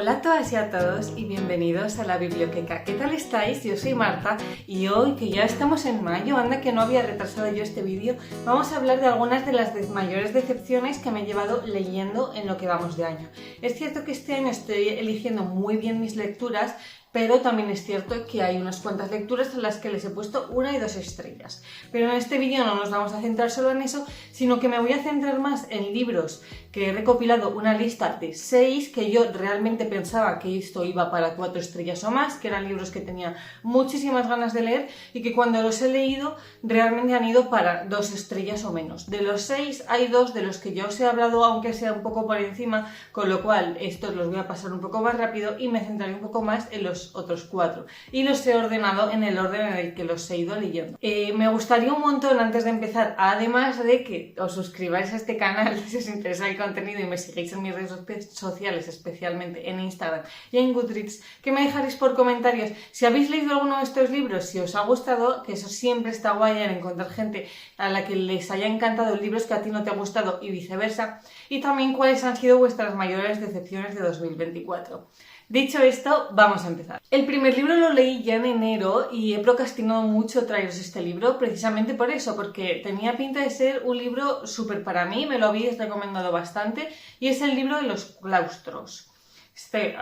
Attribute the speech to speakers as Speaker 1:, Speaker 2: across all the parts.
Speaker 1: Hola a todas y a todos y bienvenidos a la Biblioteca. ¿Qué tal estáis? Yo soy Marta y hoy, que ya estamos en mayo, anda que no había retrasado yo este vídeo, vamos a hablar de algunas de las mayores decepciones que me he llevado leyendo en lo que vamos de año. Es cierto que este año estoy eligiendo muy bien mis lecturas, pero también es cierto que hay unas cuantas lecturas en las que les he puesto 1 y 2 estrellas. Pero en este vídeo no nos vamos a centrar solo en eso, sino que me voy a centrar más en libros que he recopilado una lista de 6 que yo realmente pensaba que esto iba para 4 estrellas o más, que eran libros que tenía muchísimas ganas de leer y que cuando los he leído realmente han ido para 2 estrellas o menos. De los 6 hay 2 de los que ya os he hablado, aunque sea un poco por encima, con lo cual estos los voy a pasar un poco más rápido y me centraré un poco más en los otros 4 y los he ordenado en el orden en el que los he ido leyendo. Me gustaría un montón, antes de empezar, además de que os suscribáis a este canal si os interesa el contenido y me sigáis en mis redes sociales, especialmente en Instagram y en Goodreads, que me dejaréis por comentarios si habéis leído alguno de estos libros, si os ha gustado, que eso siempre está guay, en encontrar gente a la que les haya encantado libros que a ti no te ha gustado y viceversa, y también cuáles han sido vuestras mayores decepciones de 2024. Dicho esto, vamos a empezar. El primer libro lo leí ya en enero y he procrastinado mucho traeros este libro precisamente por eso, porque tenía pinta de ser un libro súper para mí, me lo habéis recomendado bastante, y es el libro de los claustros.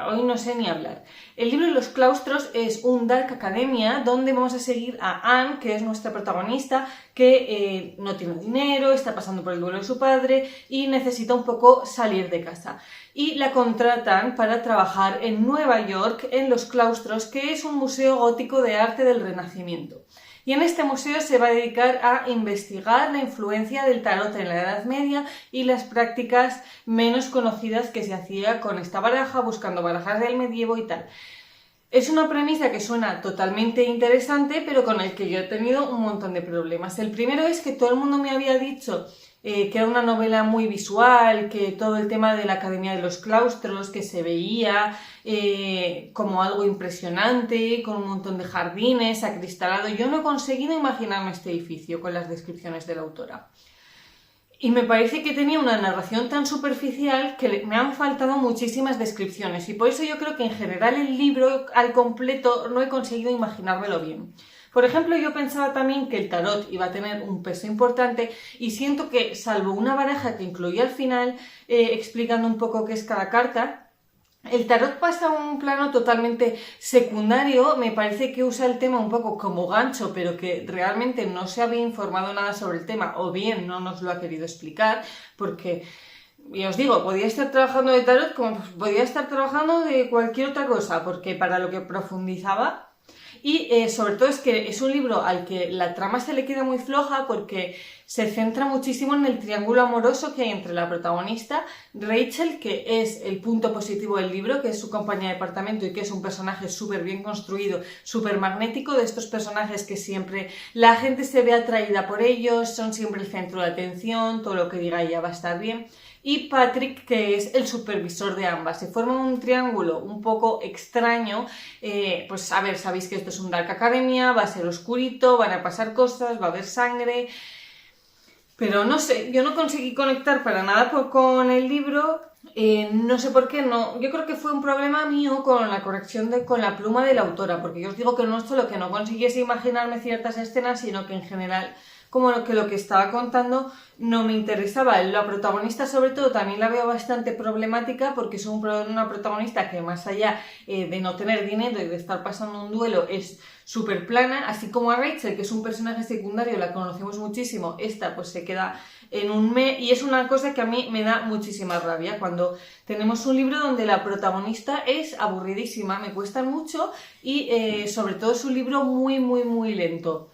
Speaker 1: Hoy no sé ni hablar. El libro de los claustros es un Dark Academia donde vamos a seguir a Anne, que es nuestra protagonista, que no tiene dinero, está pasando por el duelo de su padre y necesita un poco salir de casa. Y la contratan para trabajar en Nueva York, en los claustros, que es un museo gótico de arte del Renacimiento. Y en este museo se va a dedicar a investigar la influencia del tarot en la Edad Media y las prácticas menos conocidas que se hacía con esta baraja, buscando barajas del medievo y tal. Es una premisa que suena totalmente interesante, pero con el que yo he tenido un montón de problemas. El primero es que todo el mundo me había dicho que era una novela muy visual, que todo el tema de la Academia de los Claustros, que se veía como algo impresionante, con un montón de jardines, acristalado. Yo no he conseguido imaginarme este edificio con las descripciones de la autora. Y me parece que tenía una narración tan superficial que me han faltado muchísimas descripciones, y por eso yo creo que en general el libro al completo no he conseguido imaginármelo bien. Por ejemplo, yo pensaba también que el tarot iba a tener un peso importante y siento que, salvo una baraja que incluía al final explicando un poco qué es cada carta, el tarot pasa a un plano totalmente secundario. Me parece que usa el tema un poco como gancho, pero que realmente no se había informado nada sobre el tema, o bien no nos lo ha querido explicar, porque, y os digo, podía estar trabajando de tarot como podía estar trabajando de cualquier otra cosa, porque para lo que profundizaba. Y sobre todo es que es un libro al que la trama se le queda muy floja porque se centra muchísimo en el triángulo amoroso que hay entre la protagonista, Rachel, que es el punto positivo del libro, que es su compañera de departamento y que es un personaje súper bien construido, súper magnético, de estos personajes que siempre la gente se ve atraída por ellos, son siempre el centro de atención, todo lo que diga ella va a estar bien. Y Patrick, que es el supervisor de ambas. Se forma un triángulo un poco extraño. Pues a ver, sabéis que esto es un Dark Academia, va a ser oscurito, van a pasar cosas, va a haber sangre. Pero no sé, yo no conseguí conectar para nada con el libro. No sé por qué, no. Yo creo que fue un problema mío con la corrección con la pluma de la autora, porque yo os digo que no es solo que no consiguiese imaginarme ciertas escenas, sino que en general como que lo que estaba contando no me interesaba. La protagonista, sobre todo, también la veo bastante problemática porque es una protagonista que, más allá de no tener dinero y de estar pasando un duelo, es súper plana, así como a Rachel, que es un personaje secundario, la conocemos muchísimo. Esta pues se queda en un mes, y es una cosa que a mí me da muchísima rabia cuando tenemos un libro donde la protagonista es aburridísima, me cuesta mucho, y sobre todo es un libro muy muy muy lento.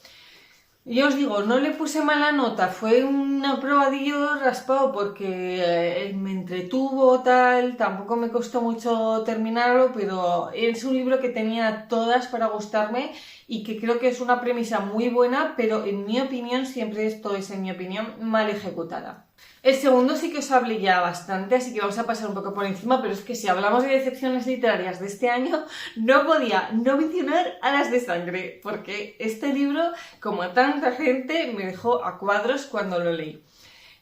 Speaker 1: Yo os digo, no le puse mala nota, fue un aprobadillo raspado porque me entretuvo tal, tampoco me costó mucho terminarlo, pero es un libro que tenía todas para gustarme y que creo que es una premisa muy buena, pero en mi opinión, siempre esto es en mi opinión, mal ejecutada. El segundo sí que os hablé ya bastante, así que vamos a pasar un poco por encima, pero es que si hablamos de decepciones literarias de este año, no podía no mencionar a Las de Sangre, porque este libro, como a tanta gente, me dejó a cuadros cuando lo leí.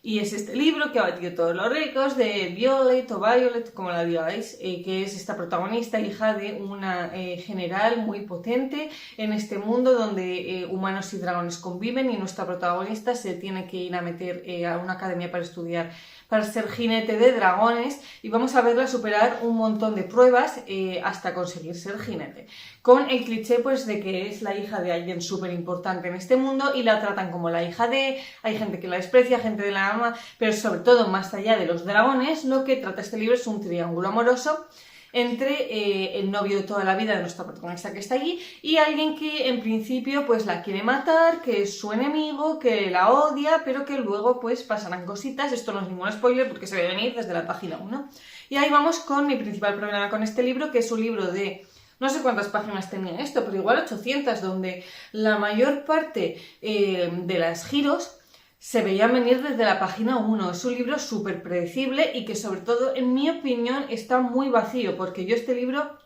Speaker 1: Y es este libro que ha batido todos los récords de Violet o Violet, como la digáis, que es esta protagonista, hija de una general muy potente en este mundo donde humanos y dragones conviven, y nuestra protagonista se tiene que ir a meter a una academia para estudiar, para ser jinete de dragones, y vamos a verla superar un montón de pruebas hasta conseguir ser jinete. Con el cliché pues de que es la hija de alguien súper importante en este mundo y la tratan como la hija de... Hay gente que la desprecia, gente de la ama, pero sobre todo más allá de los dragones, lo que trata este libro es un triángulo amoroso entre el novio de toda la vida de nuestra protagonista que está allí y alguien que en principio pues la quiere matar, que es su enemigo, que la odia, pero que luego pues pasarán cositas. Esto no es ningún spoiler porque se ve venir desde la página 1. Y ahí vamos con mi principal problema con este libro, que es un libro de... No sé cuántas páginas tenía esto, pero igual 800, donde la mayor parte de los giros se veían venir desde la página 1. Es un libro súper predecible y que sobre todo, en mi opinión, está muy vacío, porque yo este libro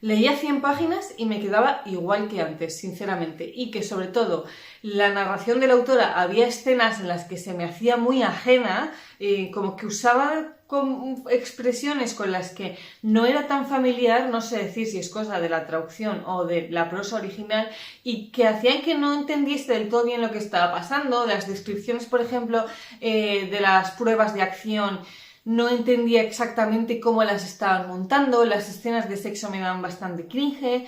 Speaker 1: leía 100 páginas y me quedaba igual que antes, sinceramente, y que sobre todo la narración de la autora, había escenas en las que se me hacía muy ajena, como que usaba expresiones con las que no era tan familiar, no sé decir si es cosa de la traducción o de la prosa original, y que hacían que no entendiese del todo bien lo que estaba pasando. Las descripciones, por ejemplo, de las pruebas de acción, no entendía exactamente cómo las estaban montando, las escenas de sexo me daban bastante cringe.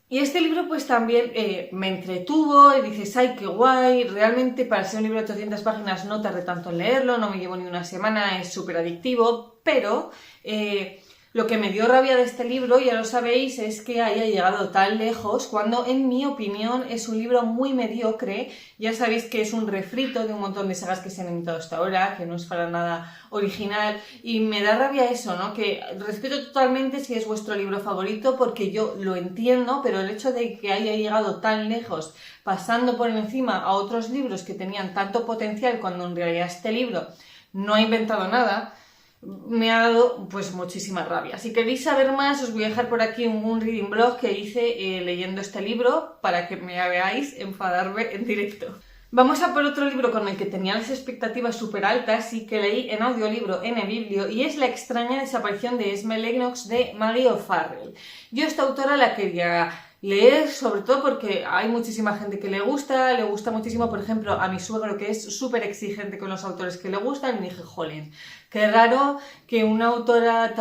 Speaker 1: Y este libro pues también me entretuvo y dices, ¡ay, qué guay! Realmente para ser un libro de 800 páginas no tardé tanto en leerlo, no me llevo ni una semana, es súper adictivo, pero lo que me dio rabia de este libro, ya lo sabéis, es que haya llegado tan lejos cuando en mi opinión es un libro muy mediocre. Ya sabéis que es un refrito de un montón de sagas que se han inventado hasta ahora, que no es para nada original, y me da rabia eso, ¿no? Que respeto totalmente si es vuestro libro favorito, porque yo lo entiendo, pero el hecho de que haya llegado tan lejos, pasando por encima a otros libros que tenían tanto potencial, cuando en realidad este libro no ha inventado nada, me ha dado pues muchísima rabia. Si queréis saber más, os voy a dejar por aquí un reading blog que hice leyendo este libro, para que me veáis enfadarme en directo. Vamos a por otro libro con el que tenía las expectativas súper altas y que leí en audiolibro en eBiblio, y es La extraña desaparición de Esme Lennox de Maggie O'Farrell. Yo esta autora la quería leer sobre todo porque hay muchísima gente que le gusta muchísimo, por ejemplo, a mi suegro, que es súper exigente con los autores que le gustan, y me dije, jolín, qué raro que una autora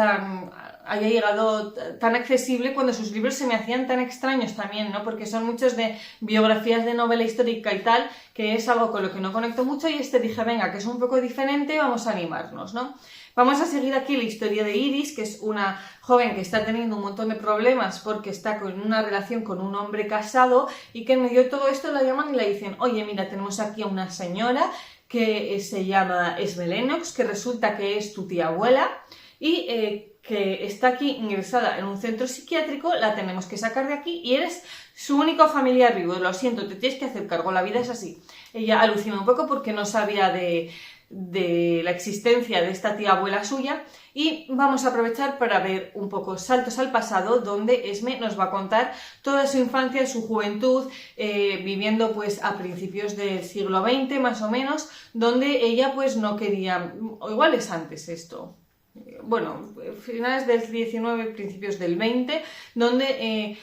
Speaker 1: haya llegado tan accesible cuando sus libros se me hacían tan extraños también, ¿no? Porque son muchos de biografías de novela histórica y tal, que es algo con lo que no conecto mucho, y dije, venga, que es un poco diferente, vamos a animarnos, ¿no? Vamos a seguir aquí la historia de Iris, que es una joven que está teniendo un montón de problemas porque está con una relación con un hombre casado, y que en medio de todo esto la llaman y le dicen, oye, mira, tenemos aquí a una señora que se llama Esme Lennox, que resulta que es tu tía abuela, y que está aquí ingresada en un centro psiquiátrico, la tenemos que sacar de aquí y eres su único familiar vivo, lo siento, te tienes que hacer cargo, la vida es así. Ella alucina un poco porque no sabía de la existencia de esta tía abuela suya, y vamos a aprovechar para ver un poco saltos al pasado, donde Esme nos va a contar toda su infancia y su juventud, viviendo pues a principios del siglo XX más o menos, donde ella pues no quería, o igual es antes esto, bueno, finales del 19, principios del 20, donde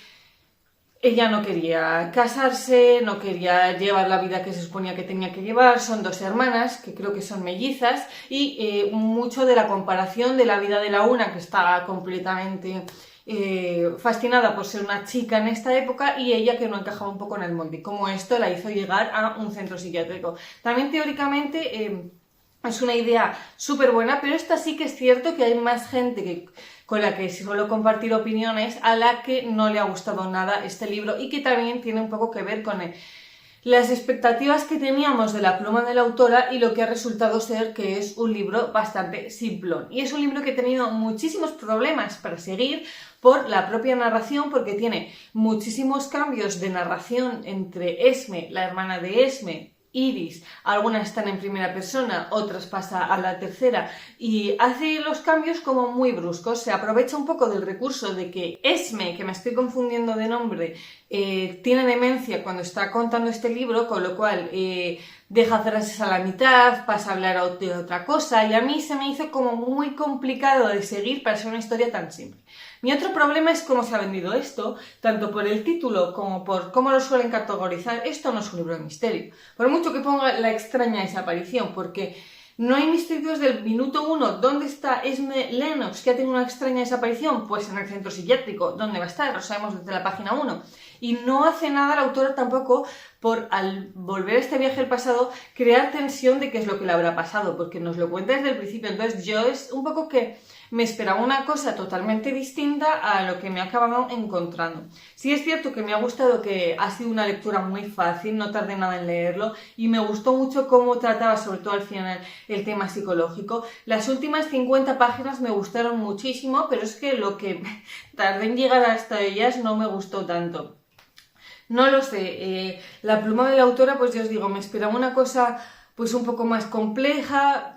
Speaker 1: ella no quería casarse, no quería llevar la vida que se suponía que tenía que llevar. Son dos hermanas, que creo que son mellizas, y mucho de la comparación de la vida de la una, que está completamente fascinada por ser una chica en esta época, y ella que no encajaba un poco en el molde, como esto la hizo llegar a un centro psiquiátrico. También teóricamente es una idea súper buena, pero esta sí que es cierto que hay más gente con la que suelo compartir opiniones a la que no le ha gustado nada este libro, y que también tiene un poco que ver con las expectativas que teníamos de la pluma de la autora y lo que ha resultado ser que es un libro bastante simplón. Y es un libro que he tenido muchísimos problemas para seguir por la propia narración, porque tiene muchísimos cambios de narración entre Esme, la hermana de Esme, Iris, algunas están en primera persona, otras pasa a la tercera y hace los cambios como muy bruscos. Se aprovecha un poco del recurso de que Esme, que me estoy confundiendo de nombre, tiene demencia cuando está contando este libro, con lo cual deja frases a la mitad, pasa a hablar de otra cosa y a mí se me hizo como muy complicado de seguir para ser una historia tan simple. Mi otro problema es cómo se ha vendido esto, tanto por el título como por cómo lo suelen categorizar. Esto no es un libro de misterio, por mucho que ponga la extraña desaparición, porque no hay misterios del minuto 1. ¿Dónde está Esme Lennox, que ha tenido una extraña desaparición? Pues en el centro psiquiátrico. ¿Dónde va a estar? Lo sabemos desde la página 1. Y no hace nada la autora tampoco por, al volver a este viaje al pasado, crear tensión de qué es lo que le habrá pasado, porque nos lo cuenta desde el principio. Entonces yo es un poco que me esperaba una cosa totalmente distinta a lo que me he acabado encontrando. Sí es cierto que me ha gustado, que ha sido una lectura muy fácil, no tardé nada en leerlo y me gustó mucho cómo trataba, sobre todo al final, el tema psicológico. Las últimas 50 páginas me gustaron muchísimo, pero es que lo que tardé en llegar hasta ellas no me gustó tanto. No lo sé, la pluma de la autora, pues ya os digo, me esperaba una cosa pues un poco más compleja.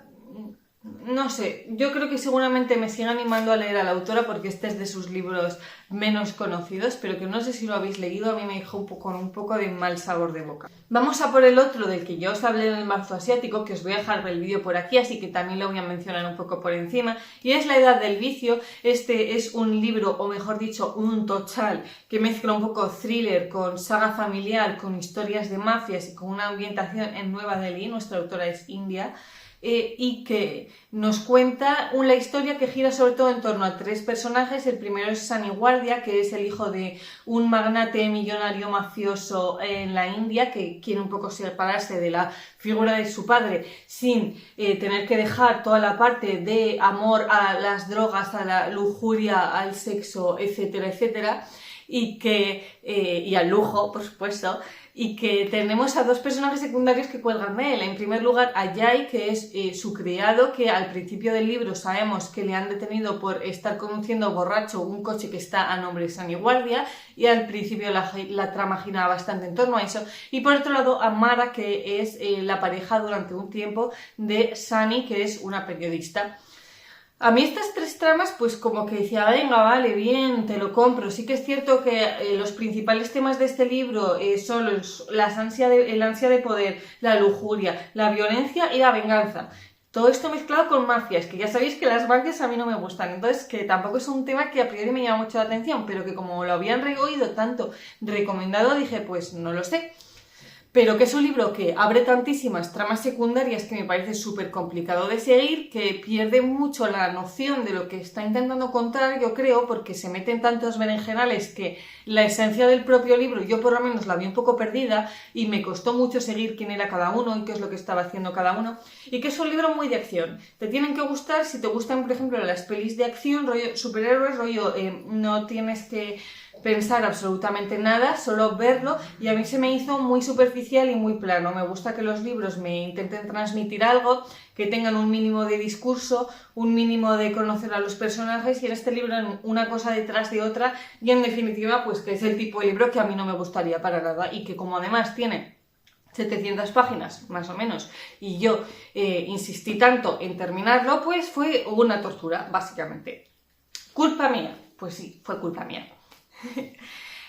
Speaker 1: No sé, yo creo que seguramente me sigue animando a leer a la autora porque este es de sus libros menos conocidos, pero que no sé si lo habéis leído, a mí me dejó con un poco de mal sabor de boca. Vamos a por el otro del que yo os hablé en el marzo asiático, que os voy a dejar el vídeo por aquí, así que también lo voy a mencionar un poco por encima, y es La Edad del Vicio. Este es un libro, o mejor dicho, un tochal, que mezcla un poco thriller con saga familiar, con historias de mafias y con una ambientación en Nueva Delhi. Nuestra autora es india. Y que nos cuenta una historia que gira sobre todo en torno a 3 personajes. El primero es Sunny Guardia, que es el hijo de un magnate millonario mafioso en la India, que quiere un poco separarse de la figura de su padre sin tener que dejar toda la parte de amor a las drogas, a la lujuria, al sexo, etcétera, etcétera, y al lujo, por supuesto. Y que tenemos a 2 personajes secundarios que cuelgan de él. En primer lugar, a Jai, que es su criado, que al principio del libro sabemos que le han detenido por estar conduciendo borracho un coche que está a nombre de Sunny Guardia, y al principio la trama gira bastante en torno a eso. Y por otro lado, a Mara, que es la pareja durante un tiempo de Sunny, que es una periodista. A mí estas 3 tramas, pues como que decía, venga, vale, bien, te lo compro. Sí que es cierto que los principales temas de este libro son el ansia de poder, la lujuria, la violencia y la venganza. Todo esto mezclado con mafias, que ya sabéis que las mafias a mí no me gustan, entonces que tampoco es un tema que a priori me llama mucho la atención, pero que como lo habían oído tanto recomendado, dije, pues no lo sé. Pero que es un libro que abre tantísimas tramas secundarias que me parece súper complicado de seguir, que pierde mucho la noción de lo que está intentando contar, yo creo, porque se meten tantos berenjenales que la esencia del propio libro, yo por lo menos la vi un poco perdida y me costó mucho seguir quién era cada uno y qué es lo que estaba haciendo cada uno, y que es un libro muy de acción. Te tienen que gustar, si te gustan, por ejemplo, las pelis de acción, rollo superhéroes, rollo no tienes que pensar absolutamente nada, solo verlo, y a mí se me hizo muy superficial y muy plano. Me gusta que los libros me intenten transmitir algo, que tengan un mínimo de discurso, un mínimo de conocer a los personajes, y en este libro una cosa detrás de otra, y en definitiva pues que es el tipo de libro que a mí no me gustaría para nada, y que como además tiene 700 páginas, más o menos, y yo insistí tanto en terminarlo, pues fue una tortura, básicamente. ¿Culpa mía? Pues sí, fue culpa mía.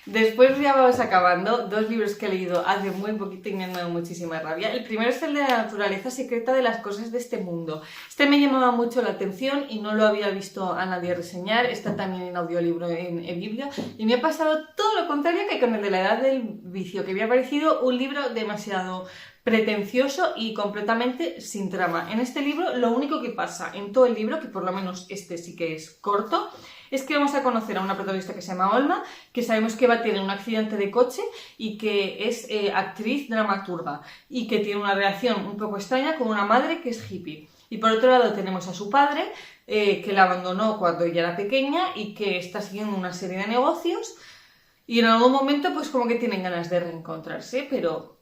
Speaker 1: Después ya vamos acabando, 2 libros que he leído hace muy poquito y me han dado muchísima rabia. El primero es el de La naturaleza secreta de las cosas de este mundo. Este me llamaba mucho la atención y no lo había visto a nadie reseñar. Está también en audiolibro en Biblio, y me ha pasado todo lo contrario que con el de La Edad del Vicio, que me ha parecido un libro demasiado pretencioso y completamente sin trama. En este libro lo único que pasa en todo el libro, que por lo menos este sí que es corto, es que vamos a conocer a una protagonista que se llama Olma, que sabemos que va a tener un accidente de coche y que es actriz dramaturga y que tiene una relación un poco extraña con una madre que es hippie. Y por otro lado tenemos a su padre, que la abandonó cuando ella era pequeña y que está siguiendo una serie de negocios, y en algún momento pues como que tienen ganas de reencontrarse, pero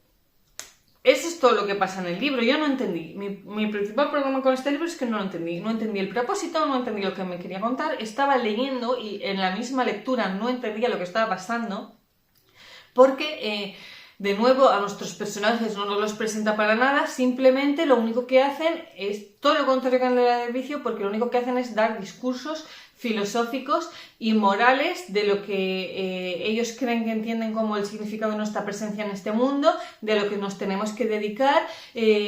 Speaker 1: eso es todo lo que pasa en el libro. Yo no entendí. Mi principal problema con este libro es que no lo entendí. No entendí el propósito, no entendí lo que me quería contar. Estaba leyendo y en la misma lectura no entendía lo que estaba pasando, porque de nuevo, a nuestros personajes no nos los presenta para nada, simplemente lo único que hacen es todo lo contrario que en la Era del Vicio, porque lo único que hacen es dar discursos filosóficos y morales de lo que ellos creen que entienden como el significado de nuestra presencia en este mundo, de lo que nos tenemos que dedicar,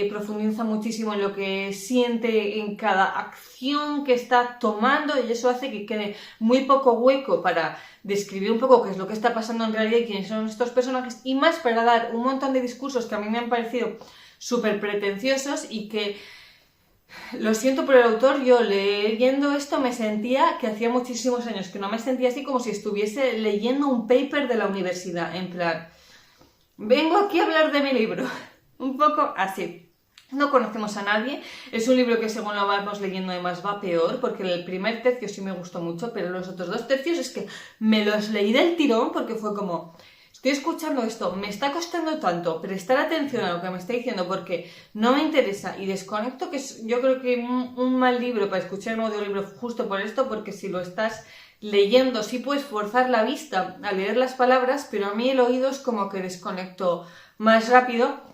Speaker 1: profundiza muchísimo en lo que siente en cada acción que está tomando, y eso hace que quede muy poco hueco para describir un poco qué es lo que está pasando en realidad y quiénes son estos personajes, y más para dar un montón de discursos que a mí me han parecido súper pretenciosos y que, lo siento por el autor, yo leyendo esto me sentía que hacía muchísimos años que no me sentía así, como si estuviese leyendo un paper de la universidad, en plan, vengo aquí a hablar de mi libro, un poco así. No conocemos a nadie, es un libro que según lo vamos leyendo además va peor, porque el primer tercio sí me gustó mucho, pero los otros 2 tercios es que me los leí del tirón porque fue como, estoy escuchando esto, me está costando tanto prestar atención a lo que me está diciendo porque no me interesa y desconecto, que es, yo creo que un mal libro para escuchar un audiolibro justo por esto, porque si lo estás leyendo sí puedes forzar la vista a leer las palabras, pero a mí el oído es como que desconecto más rápido.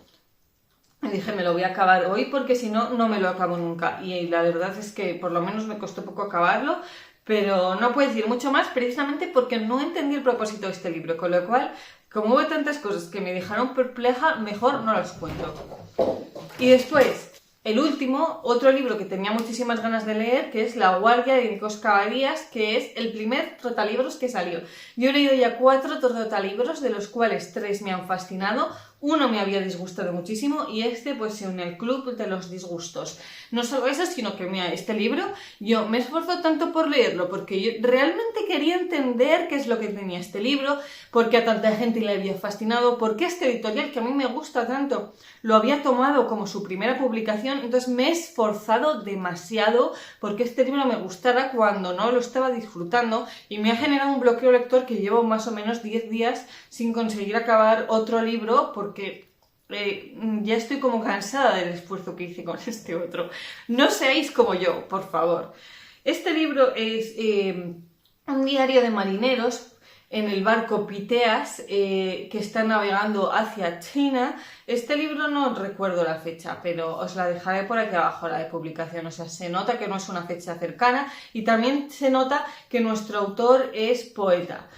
Speaker 1: Y dije, me lo voy a acabar hoy porque si no, no me lo acabo nunca. Y la verdad es que por lo menos me costó poco acabarlo, pero no puedo decir mucho más precisamente porque no entendí el propósito de este libro, con lo cual, como hubo tantas cosas que me dejaron perpleja, mejor no las cuento. Y después, el último, otro libro que tenía muchísimas ganas de leer, que es La Guardia de Nikos Kavalias, que es el primer trotalibros que salió. Yo he leído ya 4 trotalibros, de los cuales 3 me han fascinado. Uno me había disgustado muchísimo y este pues se une al club de los disgustos. No solo eso, sino que mira, este libro yo me esfuerzo tanto por leerlo porque yo realmente quería entender qué es lo que tenía este libro, por qué a tanta gente le había fascinado, por qué este editorial que a mí me gusta tanto lo había tomado como su primera publicación. Entonces me he esforzado demasiado porque este libro me gustara cuando no lo estaba disfrutando, y me ha generado un bloqueo lector que llevo más o menos 10 días sin conseguir acabar otro libro porque ya estoy como cansada del esfuerzo que hice con este otro. No seáis como yo, por favor. Este libro es un diario de marineros en el barco Piteas que está navegando hacia China. Este libro no recuerdo la fecha, pero os la dejaré por aquí abajo, la de publicación. O sea, se nota que no es una fecha cercana y también se nota que nuestro autor es poeta.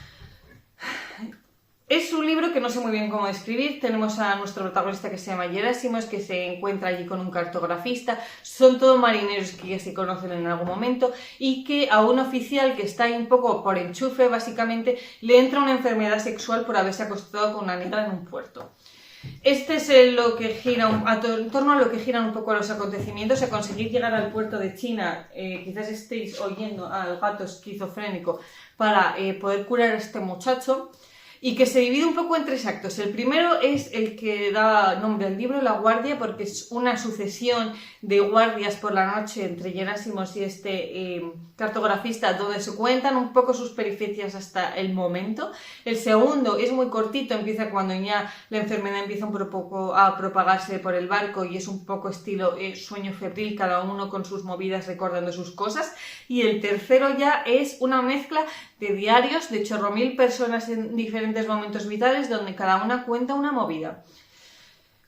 Speaker 1: Es un libro que no sé muy bien cómo describir. Tenemos a nuestro protagonista que se llama Gerasimos, que se encuentra allí con un cartografista. Son todos marineros que ya se conocen en algún momento, y que a un oficial que está ahí un poco por enchufe, básicamente, le entra una enfermedad sexual por haberse acostado con una negra en un puerto. Este es lo que gira, en torno a lo que giran un poco los acontecimientos, a conseguir llegar al puerto de China. Quizás estéis oyendo al gato esquizofrénico, para poder curar a este muchacho. Y que se divide un poco en 3 actos. El primero es el que da nombre al libro, La Guardia, porque es una sucesión de guardias por la noche entre Gerasimos y este cartografista, donde se cuentan un poco sus peripecias hasta el momento. El segundo es muy cortito, empieza cuando ya la enfermedad empieza un poco a propagarse por el barco, y es un poco estilo sueño febril, cada uno con sus movidas recordando sus cosas. Y el tercero ya es una mezcla de diarios de chorromil personas en diferentes momentos vitales, donde cada una cuenta una movida.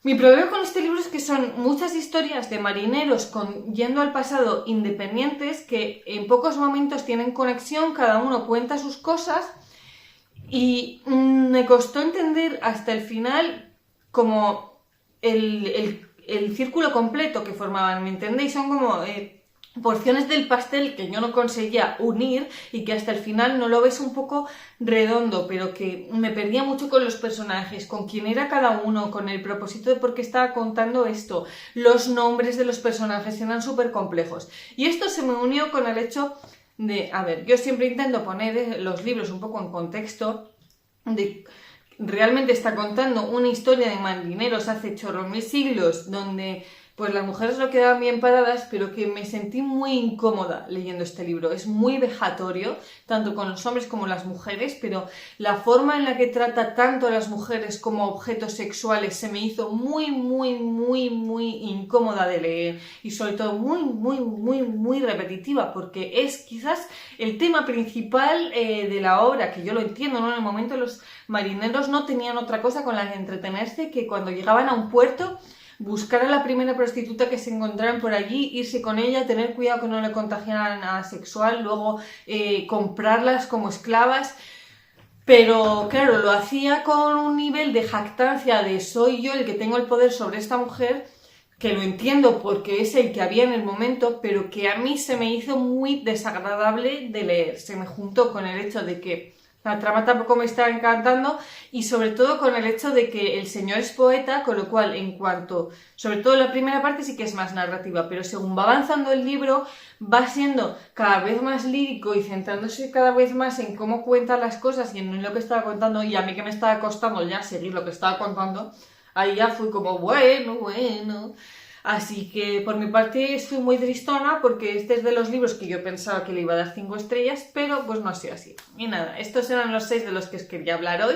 Speaker 1: Mi problema con este libro es que son muchas historias de marineros yendo al pasado independientes, que en pocos momentos tienen conexión, cada uno cuenta sus cosas, y me costó entender hasta el final como el círculo completo que formaban, ¿me entendéis? Son como porciones del pastel que yo no conseguía unir, y que hasta el final no lo ves un poco redondo, pero que me perdía mucho con los personajes, con quién era cada uno, con el propósito de por qué estaba contando esto. Los nombres de los personajes eran súper complejos, y esto se me unió con el hecho de, a ver, yo siempre intento poner los libros un poco en contexto de... Realmente está contando una historia de marineros hace chorros mil siglos, donde pues las mujeres lo quedaban bien paradas, pero que me sentí muy incómoda leyendo este libro. Es muy vejatorio, tanto con los hombres como las mujeres, pero la forma en la que trata tanto a las mujeres como objetos sexuales se me hizo muy, muy, muy, muy incómoda de leer y sobre todo muy, muy, muy, muy repetitiva, porque es quizás el tema principal de la obra, que yo lo entiendo, ¿no? En el momento los marineros no tenían otra cosa con la que entretenerse que cuando llegaban a un puerto buscar a la primera prostituta que se encontraran por allí, irse con ella, tener cuidado que no le contagiaran a sexual, luego comprarlas como esclavas. Pero claro, lo hacía con un nivel de jactancia de soy yo el que tengo el poder sobre esta mujer, que lo entiendo porque es el que había en el momento, pero que a mí se me hizo muy desagradable de leer. Se me juntó con el hecho de que la trama tampoco me estaba encantando y sobre todo con el hecho de que el señor es poeta, con lo cual en cuanto, sobre todo la primera parte sí que es más narrativa, pero según va avanzando el libro va siendo cada vez más lírico y centrándose cada vez más en cómo cuenta las cosas y en lo que estaba contando, y a mí que me estaba costando ya seguir lo que estaba contando, ahí ya fui como bueno. Así que por mi parte estoy muy tristona porque este es de los libros que yo pensaba que le iba a dar 5 estrellas, pero pues no ha sido así. Y nada, estos eran los 6 de los que os quería hablar hoy.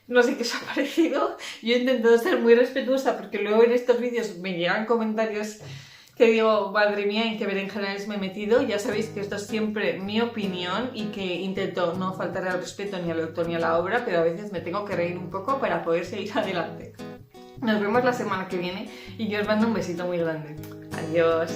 Speaker 1: No sé qué os ha parecido. Yo he intentado ser muy respetuosa porque luego en estos vídeos me llegan comentarios que digo, madre mía, en qué berenjenales me he metido. Ya sabéis que esto es siempre mi opinión y que intento no faltar al respeto ni al autor ni a la obra, pero a veces me tengo que reír un poco para poder seguir adelante. Nos vemos la semana que viene y yo os mando un besito muy grande. Adiós.